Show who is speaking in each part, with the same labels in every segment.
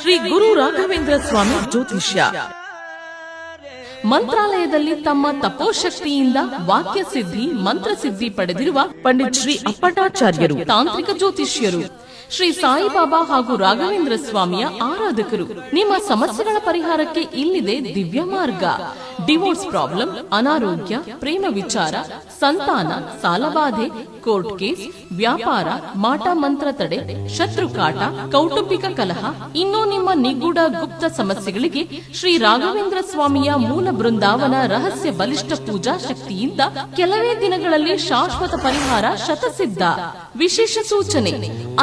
Speaker 1: ಶ್ರೀ ಗುರು ರಾಘವೇಂದ್ರ ಸ್ವಾಮಿ ಜ್ಯೋತಿಷ್ಯ. ಮಂತ್ರಾಲಯದಲ್ಲಿ ತಮ್ಮ ತಪೋಶಕ್ತಿಯಿಂದ ವಾಕ್ಯ ಸಿದ್ಧಿ ಮಂತ್ರಸಿದ್ಧಿ ಪಡೆದಿರುವ ಪಂಡಿತ್ ಶ್ರೀ ಅಪ್ಪಟಾಚಾರ್ಯರು ತಾಂತ್ರಿಕ ಜ್ಯೋತಿಷ್ಯರು. ಶ್ರೀ ಸಾಯಿಬಾಬಾ ಹಾಗೂ ರಾಘವೇಂದ್ರ ಸ್ವಾಮಿಯ ಆರಾಧಕರು. ನಿಮ್ಮ ಸಮಸ್ಯೆಗಳ ಪರಿಹಾರಕ್ಕೆ ಇಲ್ಲಿದೆ ದಿವ್ಯ ಮಾರ್ಗ. ಡಿವೋರ್ಸ್ ಪ್ರಾಬ್ಲಮ್, ಅನಾರೋಗ್ಯ, ಪ್ರೇಮ ವಿಚಾರ, ಸಂತಾನ, ಸಾಲಬಾಧೆ, ಕೋರ್ಟ್ ಕೇಸ್, ವ್ಯಾಪಾರ, ಮಾಟ ಮಂತ್ರ ತಡೆ, ಶತ್ರುಕಾಟ, ಕೌಟುಂಬಿಕ ಕಲಹ, ಇನ್ನೂ ನಿಮ್ಮ ನಿಗೂಢ ಗುಪ್ತ ಸಮಸ್ಯೆಗಳಿಗೆ ಶ್ರೀ ರಾಘವೇಂದ್ರ ಸ್ವಾಮಿಯ ಮೂಲ ಬೃಂದಾವನ ರಹಸ್ಯ ಬಲಿಷ್ಠ ಪೂಜಾ ಶಕ್ತಿಯಿಂದ ಕೆಲವೇ ದಿನಗಳಲ್ಲಿ ಶಾಶ್ವತ ಪರಿಹಾರ ಶತಸಿದ್ಧ. ವಿಶೇಷ ಸೂಚನೆ: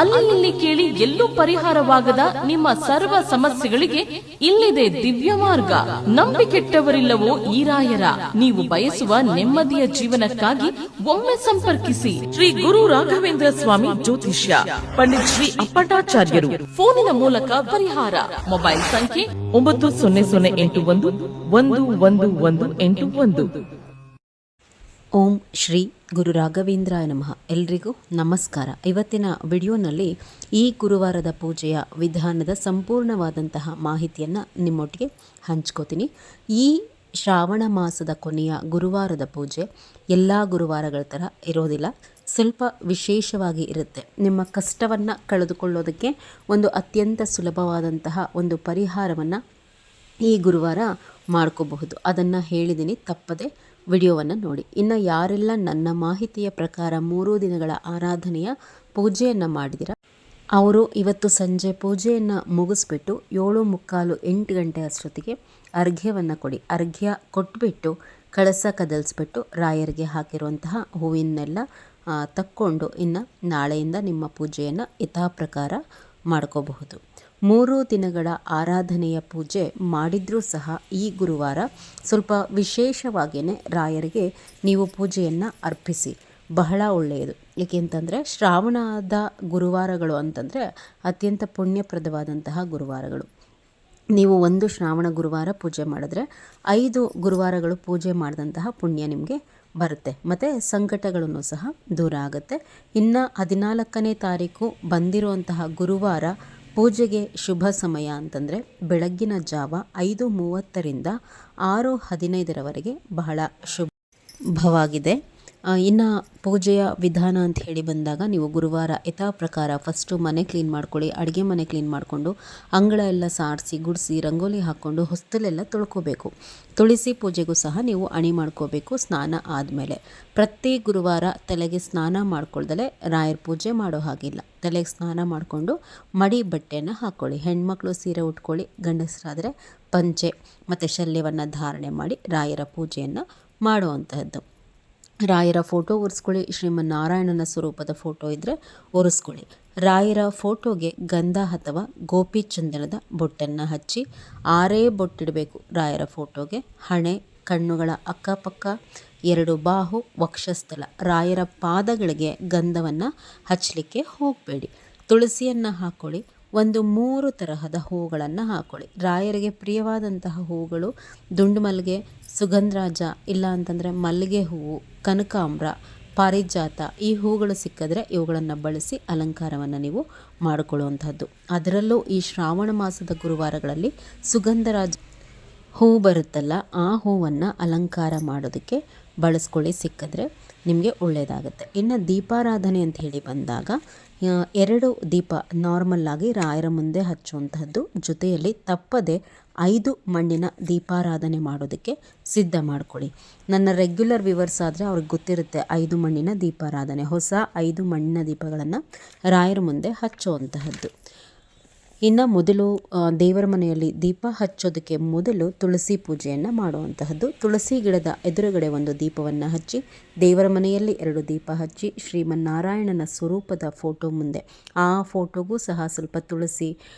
Speaker 1: ಅಲ್ಲಿ ಇಲ್ಲಿ ಕೇಳಿ ಎಲ್ಲೂ ಪರಿಹಾರವಾಗದ ನಿಮ್ಮ ಸರ್ವ ಸಮಸ್ಯೆಗಳಿಗೆ ಇಲ್ಲಿದೆ ದಿವ್ಯ ಮಾರ್ಗ. ನಂಬಿಕೆಟ್ಟವರಿಲ್ಲವೋ ಈ ರಾಯರ. ನೀವು ಬಯಸುವ ನೆಮ್ಮದಿಯ ಜೀವನಕ್ಕಾಗಿ ಒಮ್ಮೆ ಸಂಪರ್ಕಿಸಿ. ಶ್ರೀ ಗುರು ರಾಘವೇಂದ್ರ ಸ್ವಾಮಿ ಜ್ಯೋತಿಷ್ಯ, ಪಂಡಿತ್ ಶ್ರೀ ಅಪ್ಪಟಾಚಾರ್ಯರು. ಫೋನಿನ ಮೂಲಕ ಪರಿಹಾರ. ಮೊಬೈಲ್ ಸಂಖ್ಯೆ 9008111181.
Speaker 2: ಓಂ ಶ್ರೀ ಗುರು ರಾಘವೇಂದ್ರಾಯ ನಮಃ. ಎಲ್ರಿಗೂ ನಮಸ್ಕಾರ. ಇವತ್ತಿನ ವಿಡಿಯೋನಲ್ಲಿ ಈ ಗುರುವಾರದ ಪೂಜೆಯ ವಿಧಾನದ ಸಂಪೂರ್ಣವಾದಂತಹ ಮಾಹಿತಿಯನ್ನು ನಿಮ್ಮೊಟ್ಟಿಗೆ ಹಂಚ್ಕೋತೀನಿ. ಈ ಶ್ರಾವಣ ಮಾಸದ ಕೊನೆಯ ಗುರುವಾರದ ಪೂಜೆ ಎಲ್ಲ ಗುರುವಾರಗಳ ಥರ ಇರೋದಿಲ್ಲ, ಸ್ವಲ್ಪ ವಿಶೇಷವಾಗಿ ಇರುತ್ತೆ. ನಿಮ್ಮ ಕಷ್ಟವನ್ನು ಕಳೆದುಕೊಳ್ಳೋದಕ್ಕೆ ಒಂದು ಅತ್ಯಂತ ಸುಲಭವಾದಂತಹ ಒಂದು ಪರಿಹಾರವನ್ನು ಈ ಗುರುವಾರ ಮಾಡ್ಕೋಬಹುದು. ಅದನ್ನು ಹೇಳಿದ್ದೀನಿ, ತಪ್ಪದೆ ವಿಡಿಯೋವನ್ನು ನೋಡಿ. ಇನ್ನು ಯಾರೆಲ್ಲ ನನ್ನ ಮಾಹಿತಿಯ ಪ್ರಕಾರ 3 ದಿನಗಳ ಆರಾಧನೆಯ ಪೂಜೆಯನ್ನು ಮಾಡಿದಿರ ಅವರು ಇವತ್ತು ಸಂಜೆ ಪೂಜೆಯನ್ನು ಮುಗಿಸ್ಬಿಟ್ಟು 7:45, 8 ಗಂಟೆ ಅಷ್ಟೊತ್ತಿಗೆ ಅರ್ಘ್ಯವನ್ನು ಕೊಡಿ. ಅರ್ಘ್ಯ ಕೊಟ್ಬಿಟ್ಟು ಕಳಸ ಕದಲಿಸ್ಬಿಟ್ಟು ರಾಯರಿಗೆ ಹಾಕಿರುವಂತಹ ಹೂವಿನೆಲ್ಲ ತಕ್ಕೊಂಡು ಇನ್ನು ನಾಳೆಯಿಂದ ನಿಮ್ಮ ಪೂಜೆಯನ್ನು ಯಥಾಪ್ರಕಾರ ಮಾಡ್ಕೋಬಹುದು. 3 ದಿನಗಳ ಆರಾಧನೆಯ ಪೂಜೆ ಮಾಡಿದ್ರೂ ಸಹ ಈ ಗುರುವಾರ ಸ್ವಲ್ಪ ವಿಶೇಷವಾಗಿಯೇ ರಾಯರಿಗೆ ನೀವು ಪೂಜೆಯನ್ನು ಅರ್ಪಿಸಿ, ಬಹಳ ಒಳ್ಳೆಯದು. ಏಕೆಂತಂದರೆ ಶ್ರಾವಣದ ಗುರುವಾರಗಳು ಅಂತಂದರೆ ಅತ್ಯಂತ ಪುಣ್ಯಪ್ರದವಾದಂತಹ ಗುರುವಾರಗಳು. ನೀವು ಒಂದು ಶ್ರಾವಣ ಗುರುವಾರ ಪೂಜೆ ಮಾಡಿದ್ರೆ 5 ಗುರುವಾರಗಳು ಪೂಜೆ ಮಾಡಿದಂತಹ ಪುಣ್ಯ ನಿಮಗೆ ಬರುತ್ತೆ, ಮತ್ತು ಸಂಕಟಗಳನ್ನು ಸಹ ದೂರ ಆಗುತ್ತೆ. ಇನ್ನು 14ನೇ ತಾರೀಕು ಬಂದಿರುವಂತಹ ಗುರುವಾರ ಪೂಜೆಗೆ ಶುಭ ಸಮಯ ಅಂತಂದರೆ ಬೆಳಗ್ಗಿನ ಜಾವ 5:30ರಿಂದ 6:15ರವರೆಗೆ ಬಹಳ ಶುಭವಾಗಿದೆ. ಇನ್ನು ಪೂಜೆಯ ವಿಧಾನ ಅಂತ ಹೇಳಿ ಬಂದಾಗ ನೀವು ಗುರುವಾರ ಯಥಾ ಪ್ರಕಾರ ಫಸ್ಟು ಮನೆ ಕ್ಲೀನ್ ಮಾಡ್ಕೊಳ್ಳಿ. ಅಡುಗೆ ಮನೆ ಕ್ಲೀನ್ ಮಾಡಿಕೊಂಡು ಅಂಗಳ ಎಲ್ಲ ಸಾರಿಸಿ ಗುಡಿಸಿ ರಂಗೋಲಿ ಹಾಕ್ಕೊಂಡು ಹೊಸ್ತಲೆಲ್ಲ ತೊಳ್ಕೋಬೇಕು. ತುಳಸಿ ಪೂಜೆಗೂ ಸಹ ನೀವು ಅಣಿ ಮಾಡ್ಕೋಬೇಕು ಸ್ನಾನ ಆದಮೇಲೆ. ಪ್ರತಿ ಗುರುವಾರ ತಲೆಗೆ ಸ್ನಾನ ಮಾಡ್ಕೊಳ್ದಲೇ ರಾಯರ ಪೂಜೆ ಮಾಡೋ ಹಾಗಿಲ್ಲ. ತಲೆಗೆ ಸ್ನಾನ ಮಾಡಿಕೊಂಡು ಮಡಿ ಬಟ್ಟೆಯನ್ನು ಹಾಕ್ಕೊಳ್ಳಿ. ಹೆಣ್ಮಕ್ಳು ಸೀರೆ ಉಟ್ಕೊಳ್ಳಿ, ಗಂಡಸರಾದರೆ ಪಂಚೆ ಮತ್ತು ಶಲ್ಯವನ್ನು ಧಾರಣೆ ಮಾಡಿ ರಾಯರ ಪೂಜೆಯನ್ನು ಮಾಡುವಂತಹದ್ದು. ರಾಯರ ಫೋಟೋ ಒರೆಸ್ಕೊಳ್ಳಿ. ಶ್ರೀಮನ್ನಾರಾಯಣನ ಸ್ವರೂಪದ ಫೋಟೋ ಇದ್ದರೆ ಒರೆಸ್ಕೊಳ್ಳಿ. ರಾಯರ ಫೋಟೋಗೆ ಗಂಧ ಅಥವಾ ಗೋಪಿ ಚಂದನದ ಬೊಟ್ಟನ್ನು ಹಚ್ಚಿ 6 ಬೊಟ್ಟಿಡಬೇಕು. ರಾಯರ ಫೋಟೋಗೆ ಹಣೆ, ಕಣ್ಣುಗಳ ಅಕ್ಕಪಕ್ಕ, 2 ಬಾಹು, ವಕ್ಷಸ್ಥಲ. ರಾಯರ ಪಾದಗಳಿಗೆ ಗಂಧವನ್ನು ಹಚ್ಚಲಿಕ್ಕೆ ಹೋಗಬೇಡಿ. ತುಳಸಿಯನ್ನು ಹಾಕ್ಕೊಳ್ಳಿ. 3 ತರಹದ ಹೂಗಳನ್ನು ಹಾಕ್ಕೊಳ್ಳಿ. ರಾಯರಿಗೆ ಪ್ರಿಯವಾದಂತಹ ಹೂಗಳು ದುಂಡು ಮಲ್ಲಿಗೆ, ಸುಗಂಧರಾಜ, ಇಲ್ಲ ಅಂತಂದರೆ ಮಲ್ಲಿಗೆ ಹೂವು, ಕನಕಾಂಬ್ರ, ಪಾರಿಜಾತ. ಈ ಹೂಗಳು ಸಿಕ್ಕಿದ್ರೆ ಇವುಗಳನ್ನು ಬಳಸಿ ಅಲಂಕಾರವನ್ನು ನೀವು ಮಾಡಿಕೊಳ್ಳುವಂಥದ್ದು. ಅದರಲ್ಲೂ ಈ ಶ್ರಾವಣ ಮಾಸದ ಗುರುವಾರಗಳಲ್ಲಿ ಸುಗಂಧರಾಜ ಹೂ ಬರುತ್ತಲ್ಲ, ಆ ಹೂವನ್ನು ಅಲಂಕಾರ ಮಾಡೋದಕ್ಕೆ ಬಳಸ್ಕೊಳ್ಳಿ. ಸಿಕ್ಕಿದ್ರೆ ನಿಮಗೆ ಒಳ್ಳೆಯದಾಗುತ್ತೆ. ಇನ್ನು ದೀಪಾರಾಧನೆ ಅಂತ ಹೇಳಿ ಬಂದಾಗ 2 ದೀಪ ನಾರ್ಮಲ್ಲಾಗಿ ರಾಯರ ಮುಂದೆ ಹಚ್ಚುವಂತಹದ್ದು. ಜೊತೆಯಲ್ಲಿ ತಪ್ಪದೆ 5 ಮಣ್ಣಿನ ದೀಪಾರಾಧನೆ ಮಾಡೋದಕ್ಕೆ ಸಿದ್ಧ ಮಾಡ್ಕೊಳ್ಳಿ. ನನ್ನ ರೆಗ್ಯುಲರ್ ವ್ಯೂವರ್ಸ್ ಆದರೆ ಅವ್ರಿಗೆ ಗೊತ್ತಿರುತ್ತೆ 5 ಮಣ್ಣಿನ ದೀಪಾರಾಧನೆ. ಹೊಸ 5 ಮಣ್ಣಿನ ದೀಪಗಳನ್ನು ರಾಯರ ಮುಂದೆ ಹಚ್ಚುವಂತಹದ್ದು. ಇನ್ನು ಮೊದಲು ದೇವರ ಮನೆಯಲ್ಲಿ ದೀಪ ಹಚ್ಚೋದಕ್ಕೆ ಮೊದಲು ತುಳಸಿ ಪೂಜೆಯನ್ನು ಮಾಡುವಂತಹದ್ದು. ತುಳಸಿ ಗಿಡದ ಎದುರುಗಡೆ 1 ದೀಪವನ್ನು ಹಚ್ಚಿ, ದೇವರ ಮನೆಯಲ್ಲಿ 2 ದೀಪ ಹಚ್ಚಿ, ಶ್ರೀಮನ್ನಾರಾಯಣನ ಸ್ವರೂಪದ ಫೋಟೋ ಮುಂದೆ, ಆ ಫೋಟೋಗೂ ಸಹ ಸ್ವಲ್ಪ ತುಳಸಿ,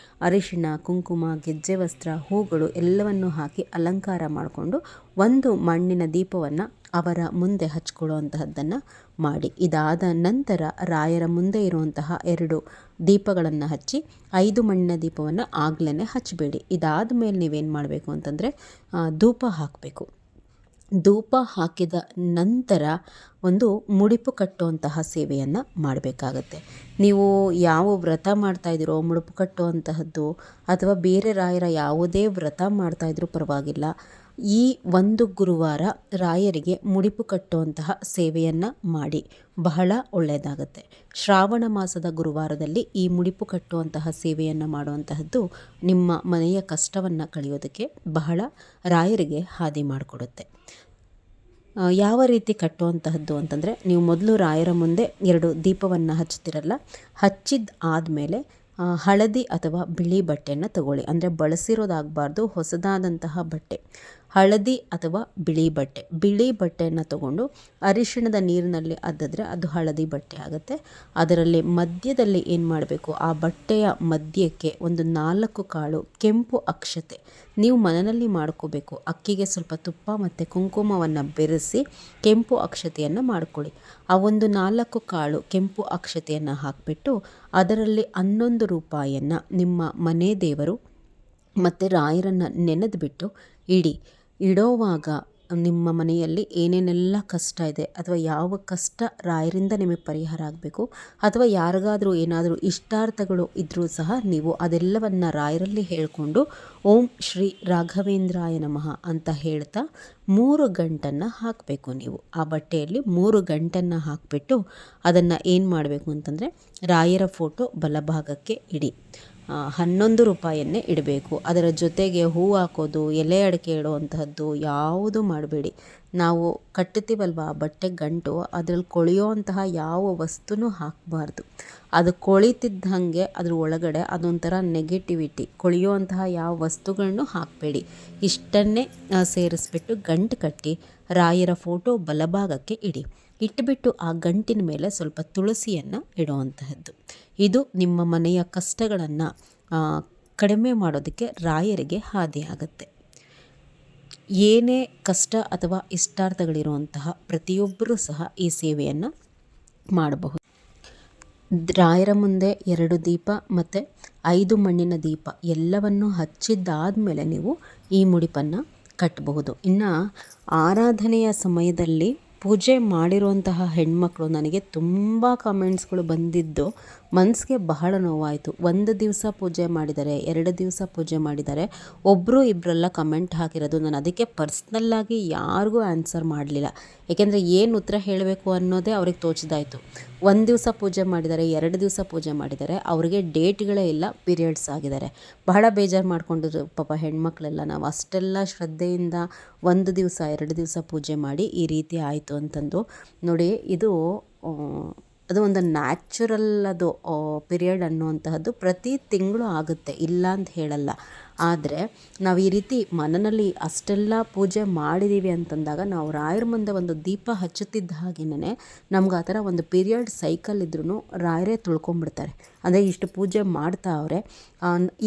Speaker 2: ಅರಿಶಿಣ, ಕುಂಕುಮ, ಗೆಜ್ಜೆ ವಸ್ತ್ರ, ಹೂಗಳು ಎಲ್ಲವನ್ನು ಹಾಕಿ ಅಲಂಕಾರ ಮಾಡಿಕೊಂಡು 1 ಮಣ್ಣಿನ ದೀಪವನ್ನು ಅವರ ಮುಂದೆ ಹಚ್ಕೊಳ್ಳುವಂತಹದ್ದನ್ನು ಮಾಡಿ. ಇದಾದ ನಂತರ ರಾಯರ ಮುಂದೆ ಇರುವಂತಹ 2 ದೀಪಗಳನ್ನು ಹಚ್ಚಿ 5 ಮಣ್ಣಿನ ದೀಪವನ್ನು ಆಗಲೇ ಹಚ್ಚಬೇಡಿ. ಇದಾದ ಮೇಲೆ ನೀವೇನು ಮಾಡಬೇಕು ಅಂತಂದರೆ ಧೂಪ ಹಾಕಬೇಕು. ಧೂಪ ಹಾಕಿದ ನಂತರ ಒಂದು ಮುಡಿಪು ಕಟ್ಟುವಂತಹ ಸೇವೆಯನ್ನು ಮಾಡಬೇಕಾಗತ್ತೆ. ನೀವು ಯಾವ ವ್ರತ ಮಾಡ್ತಾಯಿದ್ದೀರೋ ಮುಡುಪು ಕಟ್ಟುವಂತಹದ್ದು ಅಥವಾ ಬೇರೆ ರಾಯರ ಯಾವುದೇ ವ್ರತ ಮಾಡ್ತಾಯಿದ್ರೂ ಪರವಾಗಿಲ್ಲ, ಈ ಒಂದು ಗುರುವಾರ ರಾಯರಿಗೆ ಮುಡಿಪು ಕಟ್ಟುವಂತಹ ಸೇವೆಯನ್ನು ಮಾಡಿ, ಬಹಳ ಒಳ್ಳೆಯದಾಗತ್ತೆ. ಶ್ರಾವಣ ಮಾಸದ ಗುರುವಾರದಲ್ಲಿ ಈ ಮುಡಿಪು ಕಟ್ಟುವಂತಹ ಸೇವೆಯನ್ನು ಮಾಡುವಂತಹದ್ದು ನಿಮ್ಮ ಮನೆಯ ಕಷ್ಟವನ್ನು ಕಳೆಯೋದಕ್ಕೆ ಬಹಳ ರಾಯರಿಗೆ ಹಾದಿ ಮಾಡಿಕೊಡುತ್ತೆ. ಯಾವ ರೀತಿ ಕಟ್ಟುವಂತಹದ್ದು ಅಂತಂದರೆ, ನೀವು ಮೊದಲು ರಾಯರ ಮುಂದೆ 2 ದೀಪವನ್ನು ಹಚ್ತಿರಲ್ಲ, ಹಚ್ಚಿದ ಆದಮೇಲೆ ಹಳದಿ ಅಥವಾ ಬಿಳಿ ಬಟ್ಟೆಯನ್ನು ತಗೊಳ್ಳಿ. ಅಂದರೆ ಬಳಸಿರೋದಾಗಬಾರ್ದು, ಹೊಸದಾದಂತಹ ಬಟ್ಟೆ, ಹಳದಿ ಅಥವಾ ಬಿಳಿ ಬಟ್ಟೆಯನ್ನು ತಗೊಂಡು ಅರಿಶಿಣದ ನೀರಿನಲ್ಲಿ ಅದ್ದಿದ್ರೆ ಅದು ಹಳದಿ ಬಟ್ಟೆ ಆಗುತ್ತೆ. ಅದರಲ್ಲಿ ಮಧ್ಯದಲ್ಲಿ ಏನು ಮಾಡಬೇಕು, ಆ ಬಟ್ಟೆಯ ಮಧ್ಯಕ್ಕೆ ಒಂದು 4 ಕಾಳು ಕೆಂಪು ಅಕ್ಷತೆ ನೀವು ಮನೆಯಲ್ಲಿ ಮಾಡ್ಕೋಬೇಕು. ಅಕ್ಕಿಗೆ ಸ್ವಲ್ಪ ತುಪ್ಪ ಮತ್ತು ಕುಂಕುಮವನ್ನು ಬೆರೆಸಿ ಕೆಂಪು ಅಕ್ಷತೆಯನ್ನು ಮಾಡ್ಕೊಳ್ಳಿ. ಆ ಒಂದು 4 ಕಾಳು ಕೆಂಪು ಅಕ್ಷತೆಯನ್ನು ಹಾಕಿಬಿಟ್ಟು ಅದರಲ್ಲಿ 11 ರೂಪಾಯಿಯನ್ನು ನಿಮ್ಮ ಮನೆ ದೇವರು ಮತ್ತು ರಾಯರನ್ನು ನೆನೆದುಬಿಟ್ಟು ಇಡೋವಾಗ ನಿಮ್ಮ ಮನೆಯಲ್ಲಿ ಏನೇನೆಲ್ಲ ಕಷ್ಟ ಇದೆ ಅಥವಾ ಯಾವ ಕಷ್ಟ ರಾಯರಿಂದ ನಿಮಗೆ ಪರಿಹಾರ ಆಗಬೇಕು ಅಥವಾ ಯಾರಿಗಾದರೂ ಏನಾದರೂ ಇಷ್ಟಾರ್ಥಗಳು ಇದ್ದರೂ ಸಹ ನೀವು ಅದೆಲ್ಲವನ್ನು ರಾಯರಲ್ಲಿ ಹೇಳಿಕೊಂಡು ಓಂ ಶ್ರೀ ರಾಘವೇಂದ್ರಾಯ ನಮಃ ಅಂತ ಹೇಳ್ತಾ 3 ಗಂಟನ್ನು ಹಾಕಬೇಕು. ನೀವು ಆ ಬಟ್ಟೆಯಲ್ಲಿ 3 ಗಂಟನ್ನು ಹಾಕಿಬಿಟ್ಟು ಅದನ್ನು ಏನು ಮಾಡಬೇಕು ಅಂತಂದರೆ, ರಾಯರ ಫೋಟೋ ಬಲಭಾಗಕ್ಕೆ ಇಡಿ. 11 ರೂಪಾಯಿಯನ್ನೇ ಇಡಬೇಕು. ಅದರ ಜೊತೆಗೆ ಹೂ ಹಾಕೋದು, ಎಲೆ ಅಡಿಕೆ ಇಡುವಂತಹದ್ದು ಯಾವುದು ಮಾಡಬೇಡಿ. ನಾವು ಕಟ್ಟುತ್ತೀವಲ್ವ ಬಟ್ಟೆ ಗಂಟು, ಅದರಲ್ಲಿ ಕೊಳೆಯುವಂತಹ ಯಾವ ವಸ್ತುನೂ ಹಾಕಬಾರ್ದು. ಅದು ಕೊಳಿತಿದ್ದಂಗೆ ಅದ್ರ ಒಳಗಡೆ ಅದೊಂಥರ ನೆಗೆಟಿವಿಟಿ, ಕೊಳೆಯುವಂತಹ ಯಾವ ವಸ್ತುಗಳನ್ನು ಹಾಕಬೇಡಿ. ಇಷ್ಟನ್ನೇ ಸೇರಿಸ್ಬಿಟ್ಟು ಗಂಟು ಕಟ್ಟಿ ರಾಯರ ಫೋಟೋ ಬಲಭಾಗಕ್ಕೆ ಇಟ್ಬಿಟ್ಟು ಆ ಗಂಟಿನ ಮೇಲೆ ಸ್ವಲ್ಪ ತುಳಸಿಯನ್ನು ಇಡುವಂತಹದ್ದು. ಇದು ನಿಮ್ಮ ಮನೆಯ ಕಷ್ಟಗಳನ್ನು ಕಡಿಮೆ ಮಾಡೋದಕ್ಕೆ ರಾಯರಿಗೆ ಹಾದಿಯಾಗುತ್ತೆ. ಏನೇ ಕಷ್ಟ ಅಥವಾ ಇಷ್ಟಾರ್ಥಗಳಿರುವಂತಹ ಪ್ರತಿಯೊಬ್ಬರೂ ಸಹ ಈ ಸೇವೆಯನ್ನು ಮಾಡಬಹುದು. ರಾಯರ ಮುಂದೆ 2 ದೀಪ ಮತ್ತು 5 ಮಣ್ಣಿನ ದೀಪ ಎಲ್ಲವನ್ನು ಹಚ್ಚಿದ್ದಾದಮೇಲೆ ನೀವು ಈ ಮುಡಿಪನ್ನು ಕಟ್ಟಬಹುದು. ಇನ್ನು ಆರಾಧನೆಯ ಸಮಯದಲ್ಲಿ ಪೂಜೆ ಮಾಡಿರುವಂತಹ ಹೆಣ್ಮಕ್ಳು ನನಗೆ ತುಂಬ ಕಮೆಂಟ್ಸ್ಗಳು ಬಂದಿದ್ದು ಮನಸ್ಸಿಗೆ ಬಹಳ ನೋವಾಯಿತು. 1 ದಿವಸ ಪೂಜೆ ಮಾಡಿದ್ದಾರೆ, 2 ದಿವಸ ಪೂಜೆ ಮಾಡಿದ್ದಾರೆ, ಒಬ್ಬರು ಇಬ್ಬರೆಲ್ಲ ಕಮೆಂಟ್ ಹಾಕಿರೋದು. ನಾನು ಅದಕ್ಕೆ ಪರ್ಸ್ನಲ್ಲಾಗಿ ಯಾರಿಗೂ ಆನ್ಸರ್ ಮಾಡಲಿಲ್ಲ. ಏಕೆಂದರೆ ಏನು ಉತ್ತರ ಹೇಳಬೇಕು ಅನ್ನೋದೇ ಅವ್ರಿಗೆ ತೋಚಿದಾಯಿತು. 1 ದಿವಸ ಪೂಜೆ ಮಾಡಿದ್ದಾರೆ, 2 ದಿವಸ ಪೂಜೆ ಮಾಡಿದ್ದಾರೆ, ಅವರಿಗೆ ಡೇಟ್ಗಳೇ ಇಲ್ಲ, ಪೀರಿಯಡ್ಸ್ ಆಗಿದ್ದಾರೆ. ಬಹಳ ಬೇಜಾರು ಮಾಡ್ಕೊಂಡಿದ್ರು ಪಾಪ ಹೆಣ್ಮಕ್ಳೆಲ್ಲ. ನಾವು ಅಷ್ಟೆಲ್ಲ ಶ್ರದ್ಧೆಯಿಂದ 1 ದಿವಸ 2 ದಿವಸ ಪೂಜೆ ಮಾಡಿ ಈ ರೀತಿ ಆಯಿತು ಅಂತಂದು. ನೋಡಿ, ಅದು ಒಂದು ನ್ಯಾಚುರಲ್ ಪೀರಿಯಡ್ ಅನ್ನುವಂತಹದ್ದು ಪ್ರತಿ ತಿಂಗಳು ಆಗುತ್ತೆ, ಇಲ್ಲ ಅಂತ ಹೇಳಲ್ಲ. ಆದರೆ ನಾವು ಈ ರೀತಿ ಮನೆಯಲ್ಲಿ ಅಷ್ಟೆಲ್ಲ ಪೂಜೆ ಮಾಡಿದ್ದೀವಿ ಅಂತಂದಾಗ ನಾವು ರಾಯರ ಮುಂದೆ ಒಂದು ದೀಪ ಹಚ್ಚುತ್ತಿದ್ದ ಹಾಗೆಯೇ ನಮ್ಗೆ ಆ ಥರ ಒಂದು ಪೀರಿಯಡ್ ಸೈಕಲ್ ಇದ್ರೂ ರಾಯರೇ ತುಳ್ಕೊಂಬಿಡ್ತಾರೆ. ಅಂದರೆ ಇಷ್ಟು ಪೂಜೆ ಮಾಡ್ತಾವ್ರೆ,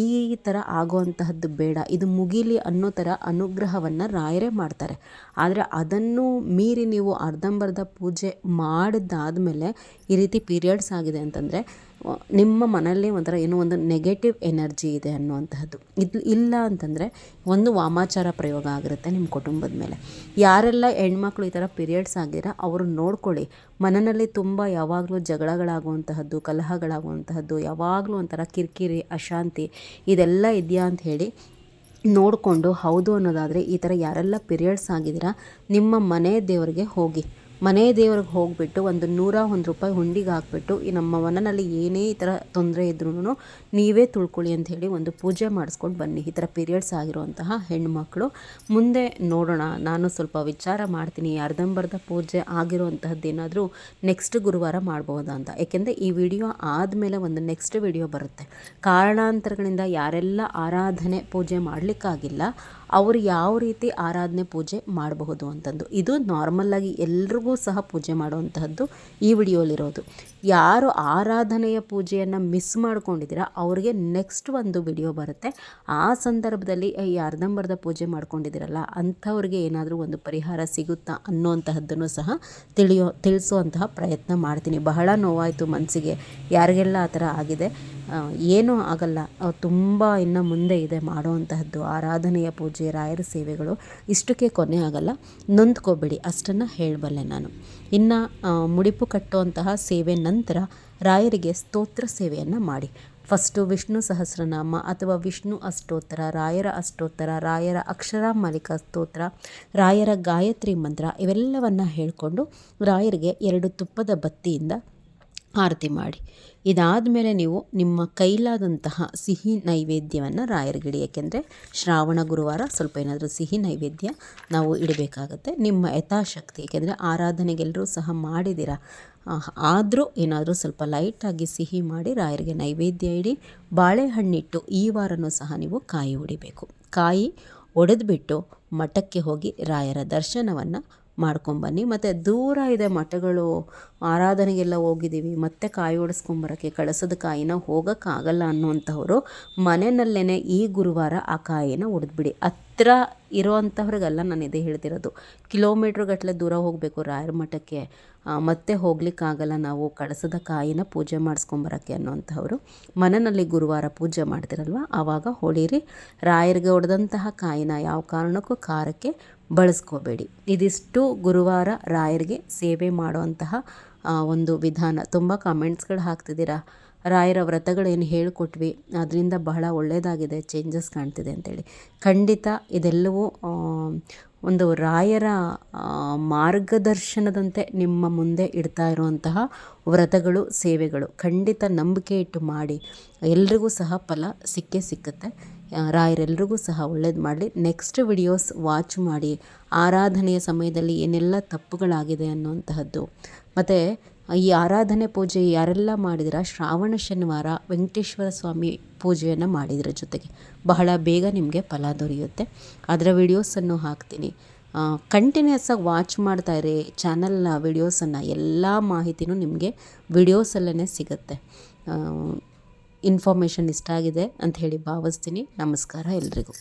Speaker 2: ಈ ಥರ ಆಗುವಂತಹದ್ದು ಬೇಡ, ಇದು ಮುಗೀಲಿ ಅನ್ನೋ ಥರ ಅನುಗ್ರಹವನ್ನು ರಾಯರೇ ಮಾಡ್ತಾರೆ. ಆದರೆ ಅದನ್ನು ಮೀರಿ ನೀವು ಅರ್ಧಂಬರ್ಧ ಪೂಜೆ ಮಾಡಿದ್ದಾದಮೇಲೆ ಈ ರೀತಿ ಪೀರಿಯಡ್ಸ್ ಆಗಿದೆ ಅಂತಂದರೆ ನಿಮ್ಮ ಮನೆಯಲ್ಲಿ ಒಂಥರ ಏನೋ ಒಂದು ನೆಗೆಟಿವ್ ಎನರ್ಜಿ ಇದೆ ಅನ್ನುವಂತಹದ್ದು. ಇದು ಇಲ್ಲ ಅಂತಂದರೆ ಒಂದು ವಾಮಾಚಾರ ಪ್ರಯೋಗ ಆಗಿರುತ್ತೆ ನಿಮ್ಮ ಕುಟುಂಬದ ಮೇಲೆ. ಯಾರೆಲ್ಲ ಹೆಣ್ಮಕ್ಳು ಈ ಥರ ಪೀರಿಯಡ್ಸ್ ಆಗಿರ ಅವರು ನೋಡ್ಕೊಳ್ಳಿ, ಮನೆಯಲ್ಲಿ ತುಂಬ ಯಾವಾಗಲೂ ಜಗಳಗಳಾಗುವಂತಹದ್ದು, ಕಲಹಗಳಾಗುವಂತಹದ್ದು, ಯಾವಾಗಲೂ ಒಂಥರ ಕಿರಿಕಿರಿ, ಅಶಾಂತಿ ಇದೆಲ್ಲ ಇದೆಯಾ ಅಂತ ಹೇಳಿ ನೋಡಿಕೊಂಡು ಹೌದು ಅನ್ನೋದಾದರೆ ಈ ಥರ ಯಾರೆಲ್ಲ ಪೀರಿಯಡ್ಸ್ ಆಗಿದ್ದೀರಾ ನಿಮ್ಮ ಮನೆ ದೇವರಿಗೆ ಹೋಗಿ, ಮನೆ ದೇವ್ರಿಗೆ ಹೋಗಿಬಿಟ್ಟು ಒಂದು 101 ರೂಪಾಯಿ ಹುಂಡಿಗೆ ಹಾಕ್ಬಿಟ್ಟು ಈ ನಮ್ಮ ಮನೆಯಲ್ಲಿ ಏನೇ ಈ ಥರ ತೊಂದರೆ ಇದ್ರೂ ನೀವೇ ತುಳ್ಕೊಳ್ಳಿ ಅಂಥೇಳಿ ಒಂದು ಪೂಜೆ ಮಾಡಿಸ್ಕೊಂಡು ಬನ್ನಿ. ಈ ಥರ ಪೀರಿಯಡ್ಸ್ ಆಗಿರುವಂತಹ ಹೆಣ್ಮಕ್ಳು ಮುಂದೆ ನೋಡೋಣ, ನಾನು ಸ್ವಲ್ಪ ವಿಚಾರ ಮಾಡ್ತೀನಿ ಅರ್ಧಂಬರ್ಧ ಪೂಜೆ ಆಗಿರುವಂತಹದ್ದೇನಾದರೂ ನೆಕ್ಸ್ಟ್ ಗುರುವಾರ ಮಾಡ್ಬೋದಾ ಅಂತ. ಏಕೆಂದರೆ ಈ ವಿಡಿಯೋ ಆದಮೇಲೆ ಒಂದು ನೆಕ್ಸ್ಟ್ ವಿಡಿಯೋ ಬರುತ್ತೆ. ಕಾರಣಾಂತರಗಳಿಂದ ಯಾರೆಲ್ಲ ಆರಾಧನೆ ಪೂಜೆ ಮಾಡಲಿಕ್ಕಾಗಿಲ್ಲ ಅವರು ಯಾವ ರೀತಿ ಆರಾಧನೆ ಪೂಜೆ ಮಾಡಬಹುದು ಅಂತಂದು, ಇದು ನಾರ್ಮಲ್ಲಾಗಿ ಎಲ್ರಿಗೂ ಸಹ ಪೂಜೆ ಮಾಡುವಂತಹದ್ದು ಈ ವಿಡಿಯೋಲಿರೋದು. ಯಾರು ಆರಾಧನೆಯ ಪೂಜೆಯನ್ನು ಮಿಸ್ ಮಾಡ್ಕೊಂಡಿದ್ದೀರಾ ಅವ್ರಿಗೆ ನೆಕ್ಸ್ಟ್ ಒಂದು ವಿಡಿಯೋ ಬರುತ್ತೆ. ಆ ಸಂದರ್ಭದಲ್ಲಿ ಈ ಅರ್ಧಂಬರ್ಧ ಪೂಜೆ ಮಾಡ್ಕೊಂಡಿದ್ದೀರಲ್ಲ ಅಂಥವ್ರಿಗೆ ಏನಾದರೂ ಒಂದು ಪರಿಹಾರ ಸಿಗುತ್ತಾ ಅನ್ನೋಂತಹದ್ದನ್ನು ಸಹ ತಿಳಿಸುವಂತಹ ಪ್ರಯತ್ನ ಮಾಡ್ತೀನಿ. ಬಹಳ ನೋವಾಯಿತು ಮನಸ್ಸಿಗೆ ಯಾರಿಗೆಲ್ಲ ಆ ಥರ ಆಗಿದೆ. ಏನೂ ಆಗಲ್ಲ, ತುಂಬ ಇನ್ನು ಮುಂದೆ ಇದೆ ಮಾಡುವಂತಹದ್ದು ಆರಾಧನೆಯ ಪೂಜೆ, ರಾಯರ ಸೇವೆಗಳು. ಇಷ್ಟಕ್ಕೆ ಕೊನೆ ಆಗಲ್ಲ, ನೊಂದ್ಕೋಬೇಡಿ, ಅಷ್ಟನ್ನು ಹೇಳಬಲ್ಲೆ ನಾನು. ಇನ್ನು ಮುಡಿಪು ಕಟ್ಟುವಂತಹ ಸೇವೆ ನಂತರ ರಾಯರಿಗೆ ಸ್ತೋತ್ರ ಸೇವೆಯನ್ನು ಮಾಡಿ. ಫಸ್ಟು ವಿಷ್ಣು ಸಹಸ್ರನಾಮ ಅಥವಾ ವಿಷ್ಣು ಅಷ್ಟೋತ್ತರ, ರಾಯರ ಅಷ್ಟೋತ್ತರ, ರಾಯರ ಅಕ್ಷರಾಮಾಲಿಕಾ ಸ್ತೋತ್ರ, ರಾಯರ ಗಾಯತ್ರಿ ಮಂತ್ರ ಇವೆಲ್ಲವನ್ನು ಹೇಳಿಕೊಂಡು ರಾಯರಿಗೆ 2 ತುಪ್ಪದ ಬತ್ತಿಯಿಂದ ಆರತಿ ಮಾಡಿ. ಇದಾದ ಮೇಲೆ ನೀವು ನಿಮ್ಮ ಕೈಲಾದಂತಹ ಸಿಹಿ ನೈವೇದ್ಯವನ್ನು ರಾಯರಿಗಿಡಿ. ಏಕೆಂದರೆ ಶ್ರಾವಣ ಗುರುವಾರ ಸ್ವಲ್ಪ ಏನಾದರೂ ಸಿಹಿ ನೈವೇದ್ಯ ನಾವು ಇಡಬೇಕಾಗತ್ತೆ ನಿಮ್ಮ ಯಥಾಶಕ್ತಿ. ಏಕೆಂದರೆ ಆರಾಧನೆಗೆಲ್ಲರೂ ಸಹ ಮಾಡಿದ್ದೀರ, ಆದರೂ ಏನಾದರೂ ಸ್ವಲ್ಪ ಲೈಟಾಗಿ ಸಿಹಿ ಮಾಡಿ ರಾಯರಿಗೆ ನೈವೇದ್ಯ ಇಡಿ. ಬಾಳೆಹಣ್ಣಿಟ್ಟು ಈ ವಾರನೂ ಸಹ ನೀವು ಕಾಯಿ ಹೊಡಿಬೇಕು. ಕಾಯಿ ಒಡೆದ್ಬಿಟ್ಟು ಮಠಕ್ಕೆ ಹೋಗಿ ರಾಯರ ದರ್ಶನವನ್ನು ಮಾಡ್ಕೊಂಬನ್ನಿ. ಮತ್ತು ದೂರ ಇದೆ ಮಠಗಳು, ಆರಾಧನೆಗೆಲ್ಲ ಹೋಗಿದ್ದೀವಿ, ಮತ್ತೆ ಕಾಯಿ ಹೊಡೆಸ್ಕೊಂಬರೋಕ್ಕೆ ಕಳಸದ ಕಾಯಿನ ಹೋಗೋಕ್ಕಾಗಲ್ಲ ಅನ್ನುವಂಥವ್ರು ಮನೆಯಲ್ಲೇ ಈ ಗುರುವಾರ ಆ ಕಾಯಿನ ಹೊಡೆದ್ಬಿಡಿ. ಹತ್ತಿರ ಇರೋವಂಥವ್ರಿಗೆಲ್ಲ ನಾನು ಇದೇ ಹೇಳ್ತಿರೋದು. ಕಿಲೋಮೀಟ್ರ್ ದೂರ ಹೋಗಬೇಕು ರಾಯರ ಮಠಕ್ಕೆ, ಮತ್ತೆ ಹೋಗ್ಲಿಕ್ಕಾಗಲ್ಲ ನಾವು ಕಳಸದ ಕಾಯಿನ ಪೂಜೆ ಮಾಡಿಸ್ಕೊಂಬರೋಕ್ಕೆ ಅನ್ನೋಂಥವ್ರು ಮನೆಯಲ್ಲಿ ಗುರುವಾರ ಪೂಜೆ ಮಾಡ್ತಿರಲ್ವ, ಆವಾಗ ಹೊಡೀರಿ. ರಾಯರಿಗೆ ಹೊಡೆದಂತಹ ಕಾಯಿನ ಯಾವ ಕಾರಣಕ್ಕೂ ಖಾರಕ್ಕೆ ಬಳಸ್ಕೋಬೇಡಿ. ಇದಿಷ್ಟು ಗುರುವಾರ ರಾಯರಿಗೆ ಸೇವೆ ಮಾಡುವಂತಹ ಒಂದು ವಿಧಾನ. ತುಂಬ ಕಾಮೆಂಟ್ಸ್ಗಳು ಹಾಕ್ತಿದ್ದೀರಾ, ರಾಯರ ವ್ರತಗಳೇನು ಹೇಳಿಕೊಟ್ವಿ ಅದರಿಂದ ಬಹಳ ಒಳ್ಳೆಯದಾಗಿದೆ, ಚೇಂಜಸ್ ಕಾಣ್ತಿದೆ ಅಂತೇಳಿ. ಖಂಡಿತ ಇದೆಲ್ಲವೂ ಒಂದು ರಾಯರ ಮಾರ್ಗದರ್ಶನದಂತೆ ನಿಮ್ಮ ಮುಂದೆ ಇಡ್ತಾ ಇರುವಂತಹ ವ್ರತಗಳು, ಸೇವೆಗಳು. ಖಂಡಿತ ನಂಬಿಕೆ ಇಟ್ಟು ಮಾಡಿ, ಎಲ್ರಿಗೂ ಸಹ ಫಲ ಸಿಕ್ಕೇ ಸಿಕ್ಕುತ್ತೆ. ರಾಯರೆಲ್ರಿಗೂ ಸಹ ಒಳ್ಳೇದು ಮಾಡಲಿ. ನೆಕ್ಸ್ಟ್ ವಿಡಿಯೋಸ್ ವಾಚ್ ಮಾಡಿ, ಆರಾಧನೆಯ ಸಮಯದಲ್ಲಿ ಏನೆಲ್ಲ ತಪ್ಪುಗಳಾಗಿದೆ ಅನ್ನುವಂತಹದ್ದು. ಮತ್ತು ಈ ಆರಾಧನೆ ಪೂಜೆ ಯಾರೆಲ್ಲ ಮಾಡಿದಿರ, ಶ್ರಾವಣ ಶನಿವಾರ ವೆಂಕಟೇಶ್ವರ ಸ್ವಾಮಿ ಪೂಜೆಯನ್ನು ಮಾಡಿದ್ರ ಜೊತೆಗೆ ಬಹಳ ಬೇಗ ನಿಮಗೆ ಫಲ ದೊರೆಯುತ್ತೆ. ಅದರ ವಿಡಿಯೋಸನ್ನು ಹಾಕ್ತೀನಿ, ಕಂಟಿನ್ಯೂಸ್ ಆಗಿ ವಾಚ್ ಮಾಡ್ತಾಯಿರಿ ಚಾನಲ್ನ ವಿಡಿಯೋಸನ್ನು. ಎಲ್ಲ ಮಾಹಿತಿನೂ ನಿಮಗೆ ವಿಡಿಯೋಸಲ್ಲೇ ಸಿಗುತ್ತೆ. ಇನ್ಫಾರ್ಮೇಷನ್ ಇಷ್ಟ ಆಗಿದೆ ಅಂತ ಹೇಳಿ ಭಾವಿಸ್ತೀನಿ. ನಮಸ್ಕಾರ ಎಲ್ರಿಗೂ.